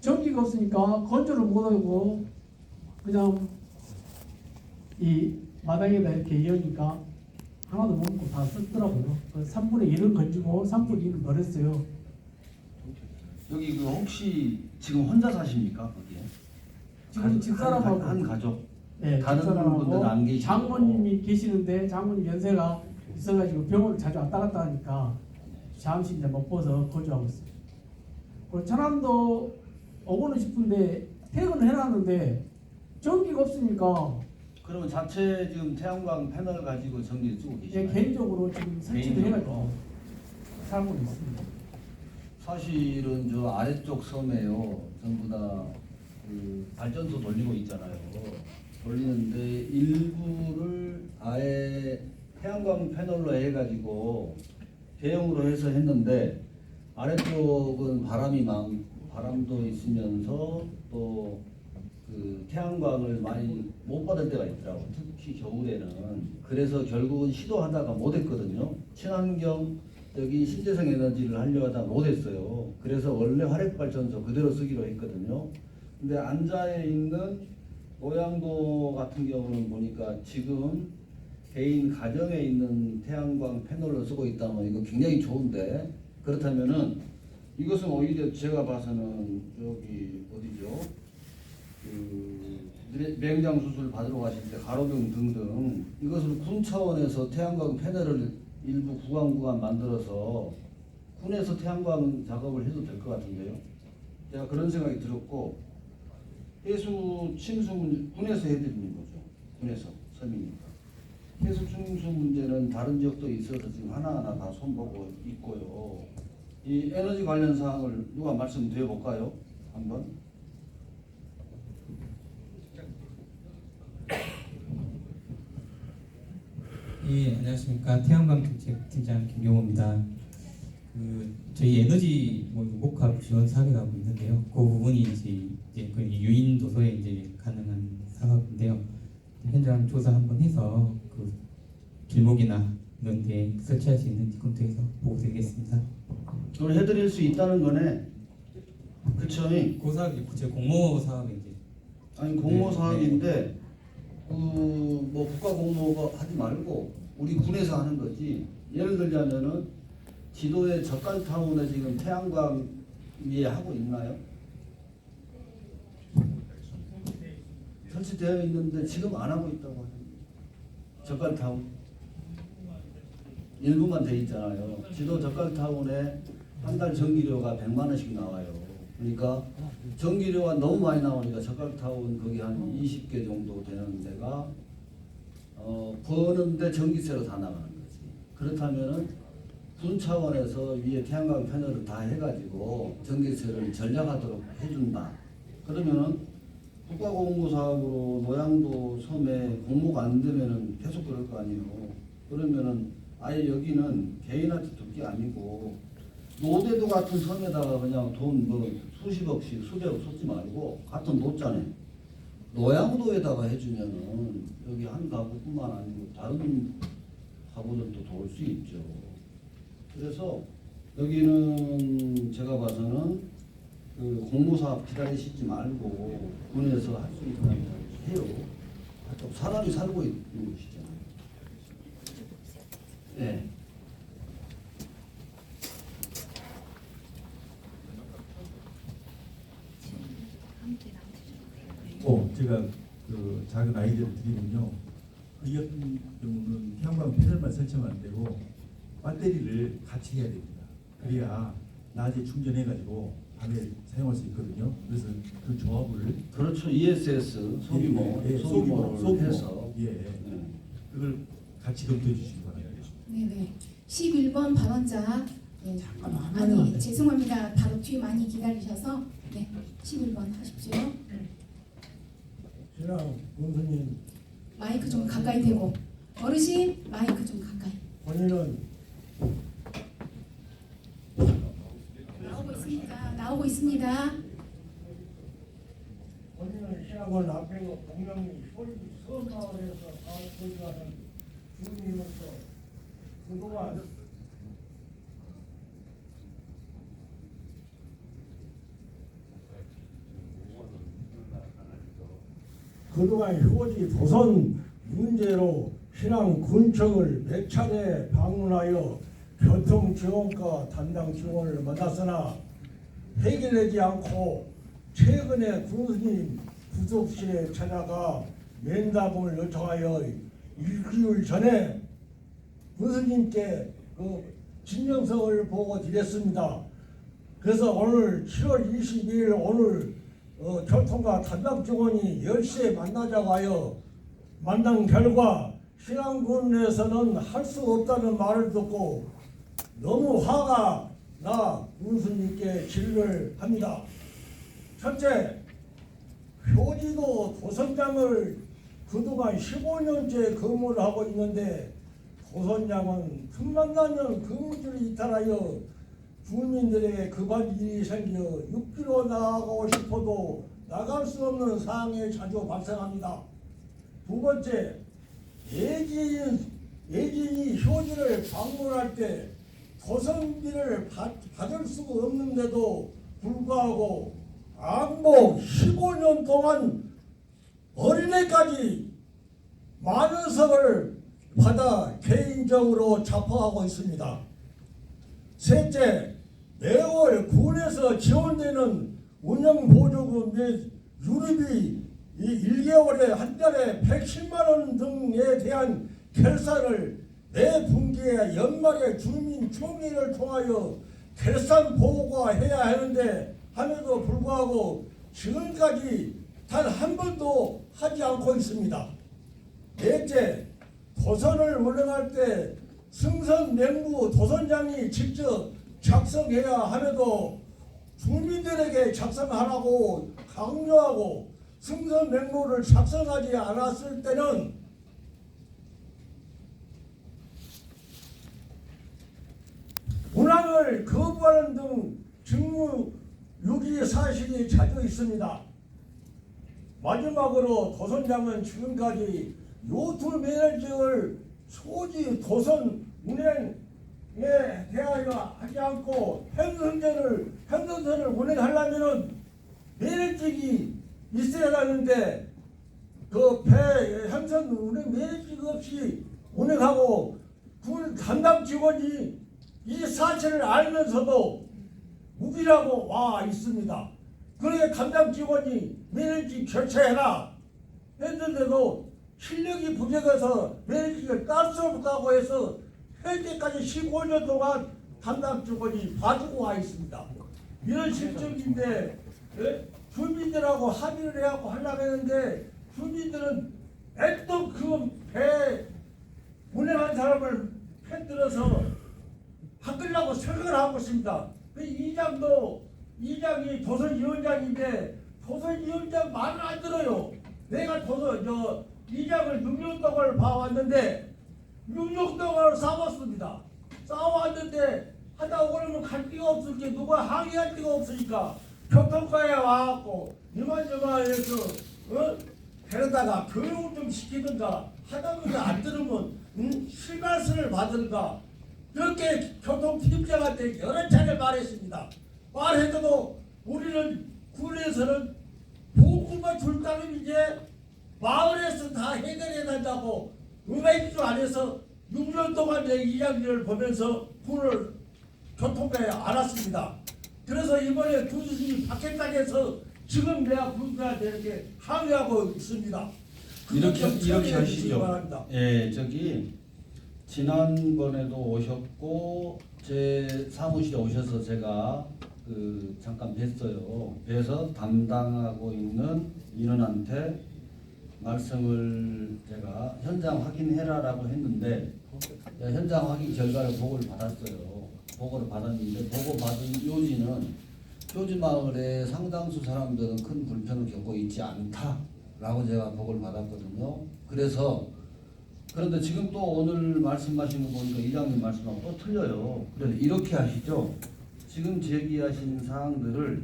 전기가 없으니까 건조를 못하고 그냥 이 마당에다 이렇게 이으니까 하나도 못 먹고 다 썼더라고요. 3분의 1은 건지고 3분의 1은 버렸어요. 여기 그 혹시 지금 혼자 사십니까 거기에? 지금 집사람하고 한 가족. 네, 다른 분들은 안 계시고. 장모님이 계시는데 장모님 연세가 있어가지고 병원을 자주 왔다 갔다 하니까 잠시 이제 못 봐서 거주하고 있어요. 그리고 천안도 오고는 싶은데 퇴근을 해놨는데 전기가 없으니까 그러면 자체 지금 태양광 패널 가지고 전기를 쓰고 제 계시나요? 개인적으로 지금 설치를 개인적으로? 해가지고 살고 있습니다. 사실은 저 아래쪽 섬에요 전부 다 그 발전소 돌리고 있잖아요. 돌리는데 일부를 아예 태양광 패널로 해가지고 대형으로 해서 했는데 아래쪽은 바람도 있으면서 또 그 태양광을 많이 못 받을 때가 있더라고. 특히 겨울에는. 그래서 결국은 시도하다가 못했거든요. 친환경 여기 신재생 에너지를 하려고 하다가 못했어요. 그래서 원래 화력발전소 그대로 쓰기로 했거든요. 근데 안자에 있는 노양도 같은 경우는 보니까 지금 개인 가정에 있는 태양광 패널로 쓰고 있다면 이거 굉장히 좋은데, 그렇다면은 이것은 오히려 제가 봐서는 저기 어디죠? 그 맹장 수술 받으러 가실 때 가로등 등등 이것을 군 차원에서 태양광 패널을 일부 구간 만들어서 군에서 태양광 작업을 해도 될 것 같은데요. 제가 그런 생각이 들었고, 해수 침수 문제 군에서 해드리는 거죠. 군에서 섬이니까. 해수 침수 문제는 다른 지역도 있어서 지금 하나하나 다 손보고 있고요. 이 에너지 관련 사항을 누가 말씀드려 볼까요? 한번. 예, 안녕하십니까. 태양광 정책팀장 김용호입니다. 저희 에너지 목합 지원 사업을 하고 있는데요. 그 부분이 이제 거의 유인 도서에 이제 가능한 사업인데요. 현장 조사 한번 해서 그 길목이나 이런 데 설치할 수 있는지 검토해서 보고드리겠습니다. 그걸 해드릴 수 있다는 거네. 그쵸? 그 사업이 제 공모 사업에 이제 아니 공모 네, 사업인데 뭐 국가 공모가 하지 말고 우리 군에서 하는 거지. 예를 들자면은 지도에 젓갈타운에 지금 태양광 위에 하고 있나요? 설치되어 있는데 지금 안 하고 있다고 하는 젓갈타운 일부만 돼 있잖아요. 지도 젓갈타운에 한 달 전기료가 100만 원씩 나와요. 그러니까 전기료가 너무 많이 나오니까 젓갈타운 거기 한 20개 정도 되는 데가 버는데 전기세로 다 나가는 거지. 그렇다면은 군 차원에서 위에 태양광 패널을 다 해가지고 전기세를 절약하도록 해준다. 그러면은 국가공모사업으로 노양도 섬에 공모가 안 되면은 계속 그럴 거 아니에요. 그러면은 아예 여기는 개인한테 줄 게 아니고 노대도 같은 섬에다가 그냥 돈 뭐 수십억씩 수백억 쏟지 말고 같은 노자네. 노양도에다가 해주면은 여기 한 가구뿐만 아니고 다른 가구들도 도울 수 있죠. 그래서 여기는 제가 봐서는 그 공모사업 기다리시지 말고 군에서 할 수 있다면 해요. 또 사람이 살고 있는 곳이잖아요. 네. 제가 그 작은 아이디어를 드리면요. 이 같은 경우는 태양광 패널만 설치하면 안 되고 배터리를 같이 해야 됩니다. 그래야 낮에 충전해가지고 밤에 사용할 수 있거든요. 그래서 그 조합을 그렇죠. ESS 소규모 소규모를 해서 그걸 같이 검토해 주시기 바랍니다. 네네. 11번 발언자. 네. 아니 죄송합니다. 바로 뒤에 많이 기다리셔서 네 11번 하십시오. 제가 원수님 마이크 좀 가까이 대고 어르신 마이크 좀 가까이. 본인은 나오고 있습니다. 본인은 시학원 앞에 공명이 서마을에서 거주하는 주민으로서 그동안 그동안 효지 도선 문제로 신안군청을 몇 차례 방문하여 교통지원과 담당 직원을 만났으나 해결되지 않고 최근에 군수님 구속실에 찾아가 면담을 요청하여 일주일 전에 군수님께 그 진정서를 보고 드렸습니다. 그래서 오늘 7월 22일 오늘 교통과 담당 직원이 10시에 만나자고 하여 만난 결과 신안군에서는 할 수 없다는 말을 듣고 너무 화가 나 군수님께 질의를 합니다. 첫째, 효지도 도선장을 그동안 15년째 근무를 하고 있는데 도선장은 틈만 나면 근무지를 이탈하여 주민들에게 급한 일이 생겨 육지로 나가고 싶어도 나갈 수 없는 상황이 자주 발생합니다. 두 번째, 예진이 효지를 방문할 때 도선비를 받을 수가 없는데도 불구하고 악몽 15년 동안 어린애까지 많은 성을 받아 개인적으로 자포하고 있습니다. 셋째, 매월 군에서 지원되는 운영보조금 및 유류비 1개월에 한 달에 110만 원 등에 대한 결산을 매 분기에 연말에 주민총회를 통하여 결산 보고해야 하는데 함에도 불구하고 지금까지 단 한 번도 하지 않고 있습니다. 넷째, 도선을 운영할 때 승선 명부 도선장이 직접 작성해야 함에도 주민들에게 작성하라고 강요하고 승선 명부를 작성하지 않았을 때는 운항을 거부하는 등 직무 유기 사실이 자주 있습니다. 마지막으로 도선장은 지금까지 요트 매니저를 소지 도선 운행에 대하여 하지 않고 행선선을 운행하려면은 매니직이 있어야 하는데 그 배 행선 운행 매니직 없이 운행하고 군 담당 직원이 이 사실을 알면서도 무기라고 와 있습니다. 그러게 담당 직원이 매니직 교체해라 했는데도 실력이 부족해서 매니직을 딸 수 없다고 해서 현재까지 15년 동안 담당 직원이 봐주고 와 있습니다. 이런 실정인데 주민들하고 합의를 해갖고 하려고 했는데 주민들은 애또 그 배 운행한 사람을 패들어서 바꾸려고 생각을 하고 있습니다. 이장이 도선위원장인데 도선위원장 말을 안 들어요. 내가 이장을 6년 동안 봐왔는데 6년 동안 싸웠습니다. 싸웠는데 하다 보면 갈 데가 없으니까 누가 항의할 데가 없으니까 교통과에 와갖고 이만저만해서 데려다가 교육을 좀 시키든가 하다 보면 안 들으면 실발서를 받든가 그렇게 교통팀장한테 여러 차례 말했습니다. 말해도 우리는 군에서는 보급만 줄 따름 이제 마을에서 다 해결해 달라고 의회기조 안에서 6년 동안 내 이야기를 보면서 군을 교통과에 알았습니다. 그래서 이번에 군수님이 받겠다고 지금 내가 군수한테 이렇게 항의하고 있습니다. 이렇게 하시죠. 바랍니다. 예, 지난번에도 오셨고 제 사무실에 오셔서 제가 잠깐 뵀어요. 그래서 담당하고 있는 인원한테 말씀을 제가 현장 확인해라라고 했는데 현장 확인 결과를 보고를 받았어요. 보고를 받았는데 보고 받은 요지는 효지마을의 상당수 사람들은 큰 불편을 겪고 있지 않다라고 제가 보고를 받았거든요. 그런데 지금 또 오늘 말씀하신 거 보니까 이장님 말씀하고 또 틀려요. 그래서 이렇게 하시죠. 지금 제기하신 사항들을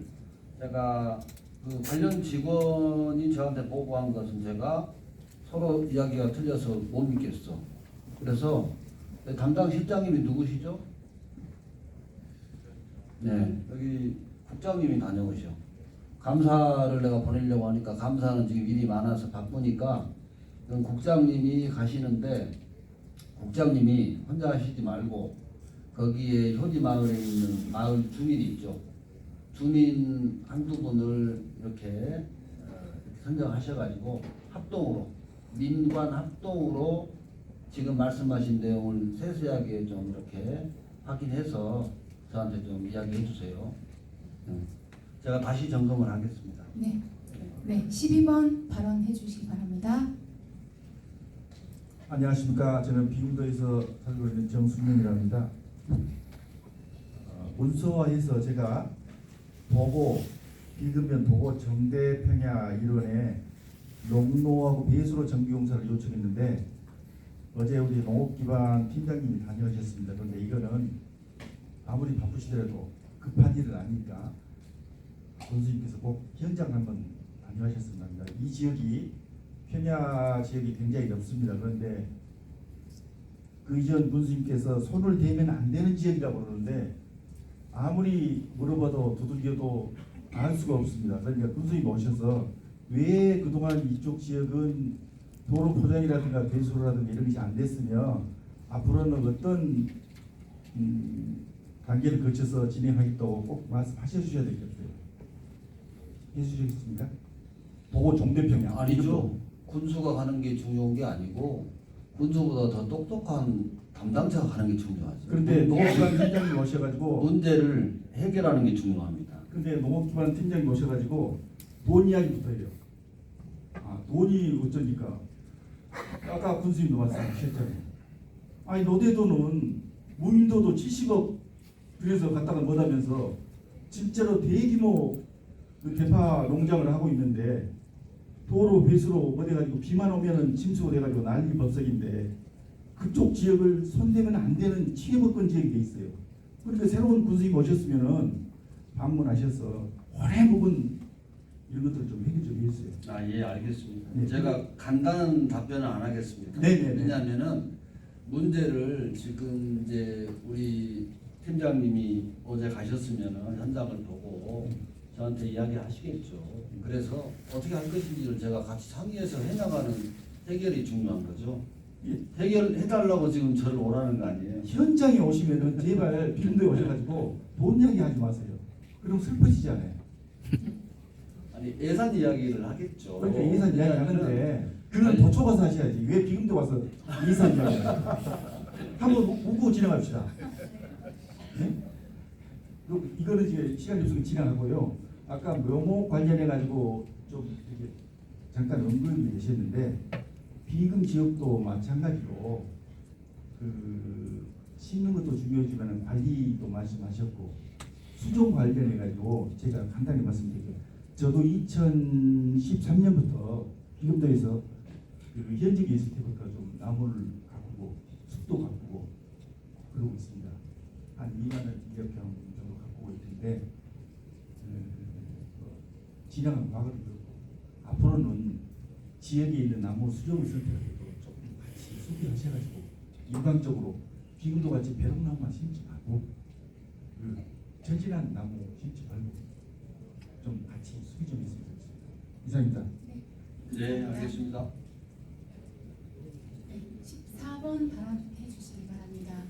제가 관련 직원이 저한테 보고한 것은 제가 서로 이야기가 틀려서 못 믿겠어. 그래서 담당 실장님이 누구시죠? 네, 여기 국장님이 다녀오셔. 감사를 내가 보내려고 하니까 감사는 지금 일이 많아서 바쁘니까 국장님이 가시는데 국장님이 혼자 하시지 말고 거기에 효지 마을에 있는 마을 주민이 있죠. 주민 한두 분을 이렇게 선정하셔가지고 합동으로 민관 합동으로 지금 말씀하신 내용을 세세하게 좀 이렇게 확인해서 저한테 좀 이야기해 주세요. 제가 다시 점검을 하겠습니다. 네. 네, 12번 발언해 주시기 바랍니다. 안녕하십니까. 저는 비운도에서 살고 있는 정순명이랍니다. 문서화해서 제가 도고 비급면 도고 정대평야 일원에 농로하고 배수로 정비공사를 요청했는데 어제 우리 농업기반 팀장님이 다녀오셨습니다. 그런데 이거는 아무리 바쁘시더라도 급한 일은 아니니까 군수님께서 꼭 현장 한번 다녀오셨으면 합니다. 이 지역이 평야 지역이 굉장히 넓습니다. 그런데 그 이전 군수님께서 손을 대면 안 되는 지역이라고 그러는데 아무리 물어봐도 두들겨도 알 수가 없습니다. 그러니까 군수님 오셔서 왜 그동안 이쪽 지역은 도로 포장이라든가 배수로라든가 이런 것이 안 됐으며 앞으로는 어떤 단계를 거쳐서 진행하겠다고 꼭 말씀하셔 주셔야 되겠어요. 해주시겠습니까? 도고 종대평야 아니죠. 군수가 가는 게 중요한 게 아니고 군수보다 더 똑똑한 담당자가 가는 게 중요하죠. 그런데 농업기반 팀장님 오셔가지고 문제를 해결하는 게 중요합니다. 근데 농업기반 팀장님 오셔가지고 돈 이야기부터 해요. 아 돈이 어쩌니까 아까 군수님도 말씀하셨잖아요. 아니 노대도는 무인도도 70억 들여서 갖다가 못하면서 진짜로 대규모 그 대파 농장을 하고 있는데 도로 배수로 어디가지고 비만 오면은 침수가 돼가지고 난리 법석인데 그쪽 지역을 손대면 안 되는 취해먹건 지역이 돼 있어요. 그러니까 새로운 군수님 오셨으면은 방문하셔서 오래 묵은 이런 것들 좀 해결 좀 해주세요. 아, 예, 알겠습니다. 네. 제가 간단한 답변은 안 하겠습니다. 네네네. 왜냐하면은 문제를 지금 이제 우리 팀장님이 어제 가셨으면은 현장을 보고 저한테 이야기하시겠죠. 그래서 어떻게 할 것인지를 제가 같이 상의해서 해나가는 해결이 중요한 거죠. 예. 해결해달라고 지금 저를 오라는 거 아니에요? 현장에 오시면은 제발 비운도에 오셔가지고 돈 이야기 하지 마세요. 그럼 슬퍼지잖아요. 아니 예산 이야기를 하겠죠. 그러니까 예산 이야기 하는데 왜냐하면은 그건 도초 가서 하셔야지. 왜 비운도 와서 예산 이야기 해요? 한번 웃고 진행합시다. 네? 이거는 이제 시간 접속이 지나가고요. 아까 묘목 관련해 가지고 좀 이렇게 잠깐 언급이 되셨는데 비금 지역도 마찬가지로 그 심는 것도 중요하지만 관리도 말씀하셨고 수종 관련해 가지고 제가 간단히 말씀드릴게요. 저도 2013년부터 비금도에서 그 현직에 있을 때부터 좀 나무를 가꾸고 숲도 가꾸고 그러고 있습니다. 한 2만 원 200평 정도 가꾸고 있는데 지나간 과거를 그렇고 앞으로는 지역에 있는 나무 수종을 쓸 때도 조금 같이 소비하셔가지고 일방적으로 비금도 같이 배롱나무만 심지 말고 그 전진한 나무 심지 말고 좀 같이 수비 좀 했으면 좋겠습니다. 이상입니다. 네, 알겠습니다. 14번 발언해 주시기 바랍니다.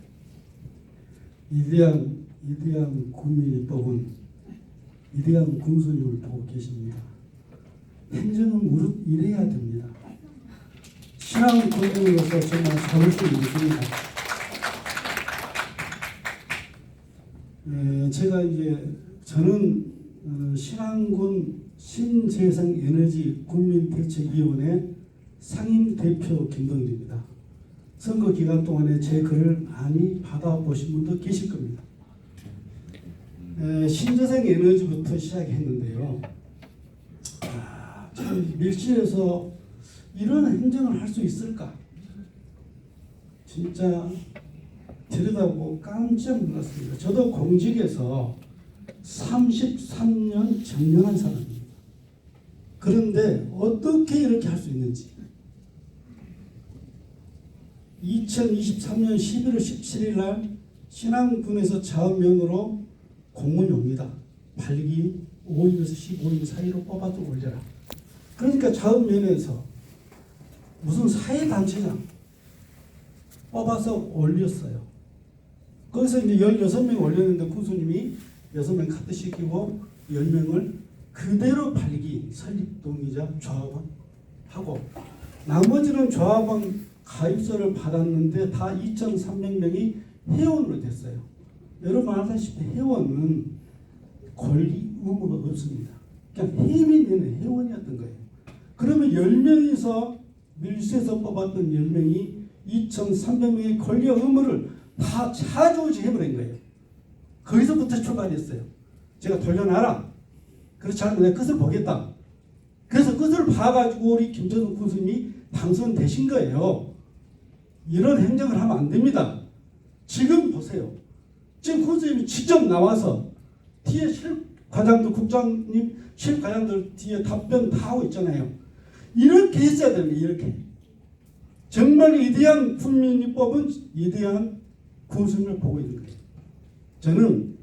이대한 국민이 뽑은 이대한 군수님을 보고 계십니다. 행정은 무릇 이래야 됩니다. 신앙 군수로서 정말 서울 수 있습니다. 제가 이제 저는 신안군 신재생에너지 국민대책위원회 상임대표 김동일입니다. 선거 기간 동안에 제 글을 많이 받아보신 분도 계실 겁니다. 신재생에너지부터 시작했는데요. 참 밀실에서 이런 행정을 할 수 있을까? 진짜 들여다보고 깜짝 놀랐습니다. 저도 공직에서 33년 정년한 사람입니다. 그런데 어떻게 이렇게 할 수 있는지 2023년 11월 17일 날 신안군에서 자원면으로 공문이 옵니다. 8기 5인에서 15인 사이로 뽑아서 올려라. 그러니까 자원면에서 무슨 사회단체장 뽑아서 올렸어요. 거기서 이제 16명 올렸는데 군수님이 6명 카드시키고 10명을 그대로 발기 설립동의자 조합원 하고 나머지는 조합원 가입서를 받았는데 다 2,300명이 회원으로 됐어요. 여러분 알다시피 회원은 권리 의무가 없습니다. 그냥 힘이 되는 회원이었던 거예요. 그러면 10명이서 밀수에서 뽑았던 10명이 2,300명의 권리와 의무를 다 차지하지 해버린 거예요. 거기서부터 출발했어요. 제가 돌려놔라. 그렇지 않으면 내 끝을 보겠다. 그래서 끝을 봐가지고 우리 김정은 군수님이 당선되신 거예요. 이런 행정을 하면 안 됩니다. 지금 보세요. 지금 군수님이 직접 나와서 뒤에 실과장들, 국장님, 실과장들 뒤에 답변 다 하고 있잖아요. 이렇게 했어야 됩니다. 이렇게. 정말 위대한 국민이 뽑은 위대한 군수님을 보고 있는 거예요. 저는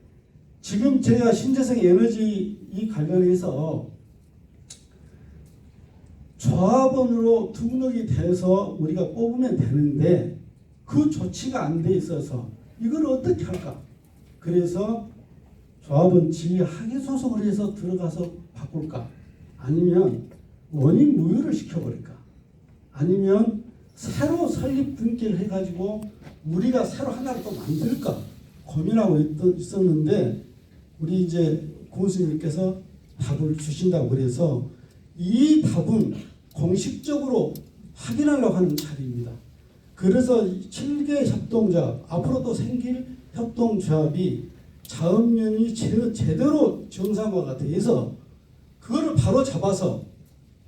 지금 제가 신재생 에너지 이 관련해서 조합원으로 등록이 돼서 우리가 뽑으면 되는데 그 조치가 안 돼 있어서 이걸 어떻게 할까? 그래서 조합원 지위 하기 소속을 해서 들어가서 바꿀까? 아니면 원인 무효를 시켜버릴까? 아니면 새로 설립 등기를 해가지고 우리가 새로 하나를 또 만들까? 고민하고 있었는데 우리 이제 고수님께서 답을 주신다고 그래서 이 답은 공식적으로 확인하려고 하는 자리입니다. 그래서 7개 협동조합, 앞으로 또 생길 협동조합이 자원면이 제대로 정상화가 돼서 그거를 바로 잡아서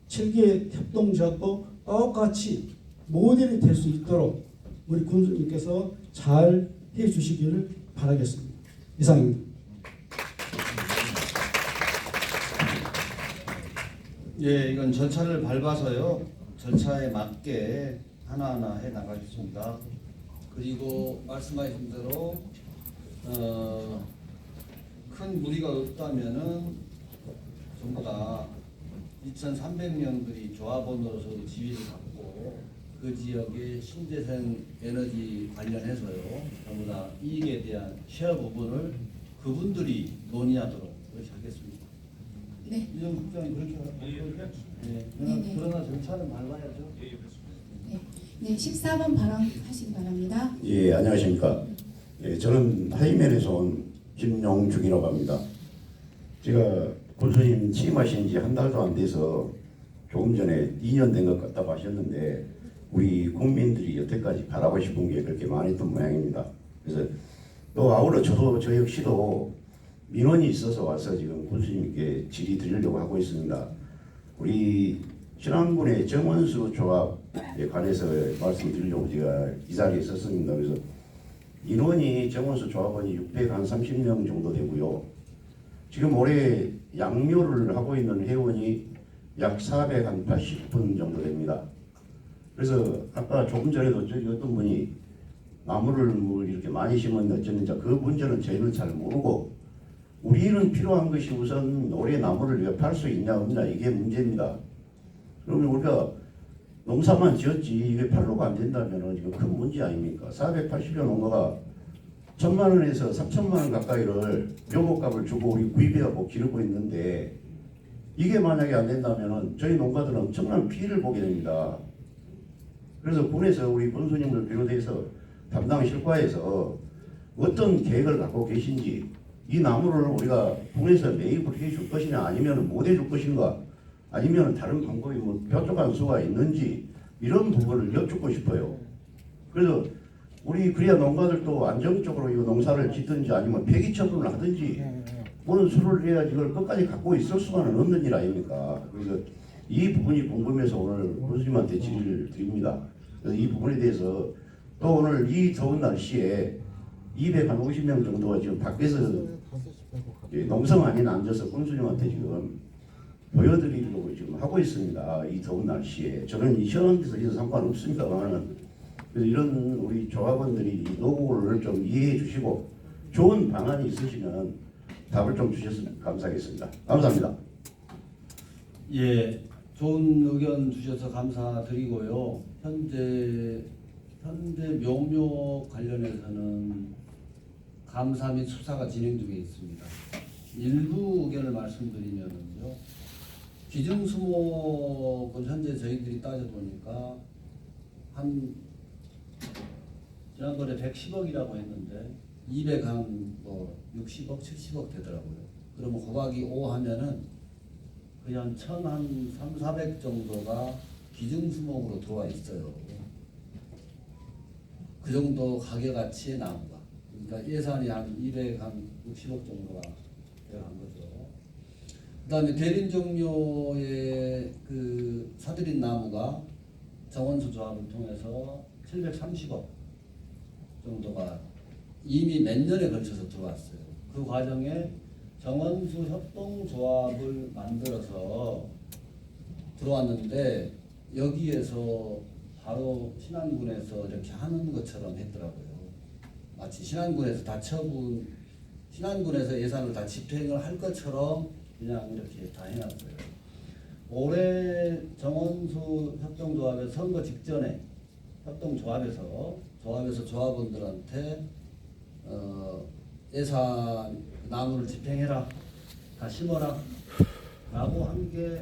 7개 협동조합도 똑같이 모델이 될 수 있도록 우리 군수님께서 잘 해주시기를 바라겠습니다. 이상입니다. 예, 이건 절차를 밟아서요. 절차에 맞게 하나하나 해 나가겠습니다. 그리고 말씀하신 대로 큰 무리가 없다면은 전부 다 2,300명들이 조합원으로서 지위를 갖고 그 지역의 신재생 에너지 관련해서요. 전부 다 이익에 대한 쉐어 부분을 그분들이 논의하도록 그렇게 하겠습니다. 네. 이정 국장이 그렇게 하죠? 네. 네. 그러나 절차는 밟아야죠. 네, 14번 발언하시기 바랍니다. 예, 안녕하십니까. 예, 저는 하이면에서 온 김용중이라고 합니다. 제가 군수님 취임하신 지 한 달도 안 돼서 조금 전에 2년 된 것 같다고 하셨는데 우리 국민들이 여태까지 바라고 싶은 게 그렇게 많았던 모양입니다. 그래서 또 아울러 저 역시도 민원이 있어서 와서 지금 군수님께 질의 드리려고 하고 있습니다. 우리 신안군의 정원수 조합에 관해서 말씀드리려고 제가 이 자리에 섰습니다. 그래서 인원이 정원수 조합원이 630명 정도 되고요. 지금 올해 양묘를 하고 있는 회원이 약 480분 정도 됩니다. 그래서 아까 조금 전에도 저기 어떤 분이 나무를 뭐 이렇게 많이 심었는데 어쩌는지 그 문제는 저희는 잘 모르고 우리는 필요한 것이 우선 올해 나무를 우리가 팔 수 있냐 없냐 이게 문제입니다. 그러면 우리가 농사만 지었지 이게 팔로가 안 된다면 지금 큰 문제 아닙니까? 480여 농가가 1,000만 원에서 3,000만 원 가까이를 묘목값을 주고 우리 구입해갖고 기르고 있는데 이게 만약에 안 된다면 저희 농가들은 엄청난 피해를 보게 됩니다. 그래서 군에서 우리 군수님을 비롯해서 담당 실과에서 어떤 계획을 갖고 계신지 이 나무를 우리가 군에서 매입을 해줄 것이냐 아니면 못 해줄 것인가 아니면 다른 방법이 뭐 뾰족한 수가 있는지 이런 부분을 여쭙고 싶어요. 그래서 우리 그래야 농가들도 안정적으로 이 농사를 짓든지 아니면 폐기 처분을 하든지 무슨 수를 해야 이걸 끝까지 갖고 있을 수만은 없는 일 아닙니까? 그래서 이 부분이 궁금해서 오늘 군수님한테 질의를 드립니다. 그래서 이 부분에 대해서 또 오늘 이 더운 날씨에 250명 정도가 지금 밖에서 농성 안에 앉아서 군수님한테 지금 보여드리려고 지금 하고 있습니다. 이 더운 날씨에 저는 이 시원한 데서 있어서 상관없습니다만 그래서 이런 우리 조합원들이 이 노고를 좀 이해해 주시고 좋은 방안이 있으시면 답을 좀 주셨으면 감사하겠습니다. 감사합니다. 예, 좋은 의견 주셔서 감사드리고요. 현재 묘묘 관련해서는 감사 및 수사가 진행 중에 있습니다. 일부 의견을 말씀드리면요. 기증수목은 현재 저희들이 따져보니까 한 지난번에 110억이라고 했는데 260억, 70억 되더라고요. 그러면 곱하기 5 하면은 거의 한 1,300 정도가 기증수목으로 들어와 있어요. 그 정도 가격가치의 나무가. 그러니까 예산이 한 260억 정도가 들어간 거죠. 그 다음에 대림 종료의 그 사들인 나무가 정원수 조합을 통해서 730억 정도가 이미 몇 년에 걸쳐서 들어왔어요. 그 과정에 정원수 협동조합을 만들어서 들어왔는데 여기에서 바로 신안군에서 이렇게 하는 것처럼 했더라고요. 마치 신안군에서 신안군에서 예산을 다 집행을 할 것처럼 그냥 이렇게 다 해놨어요. 올해 정원수 협동조합의 선거 직전에 협동조합에서 조합원들한테 예산 나무를 집행해라, 다 심어라 라고 한 게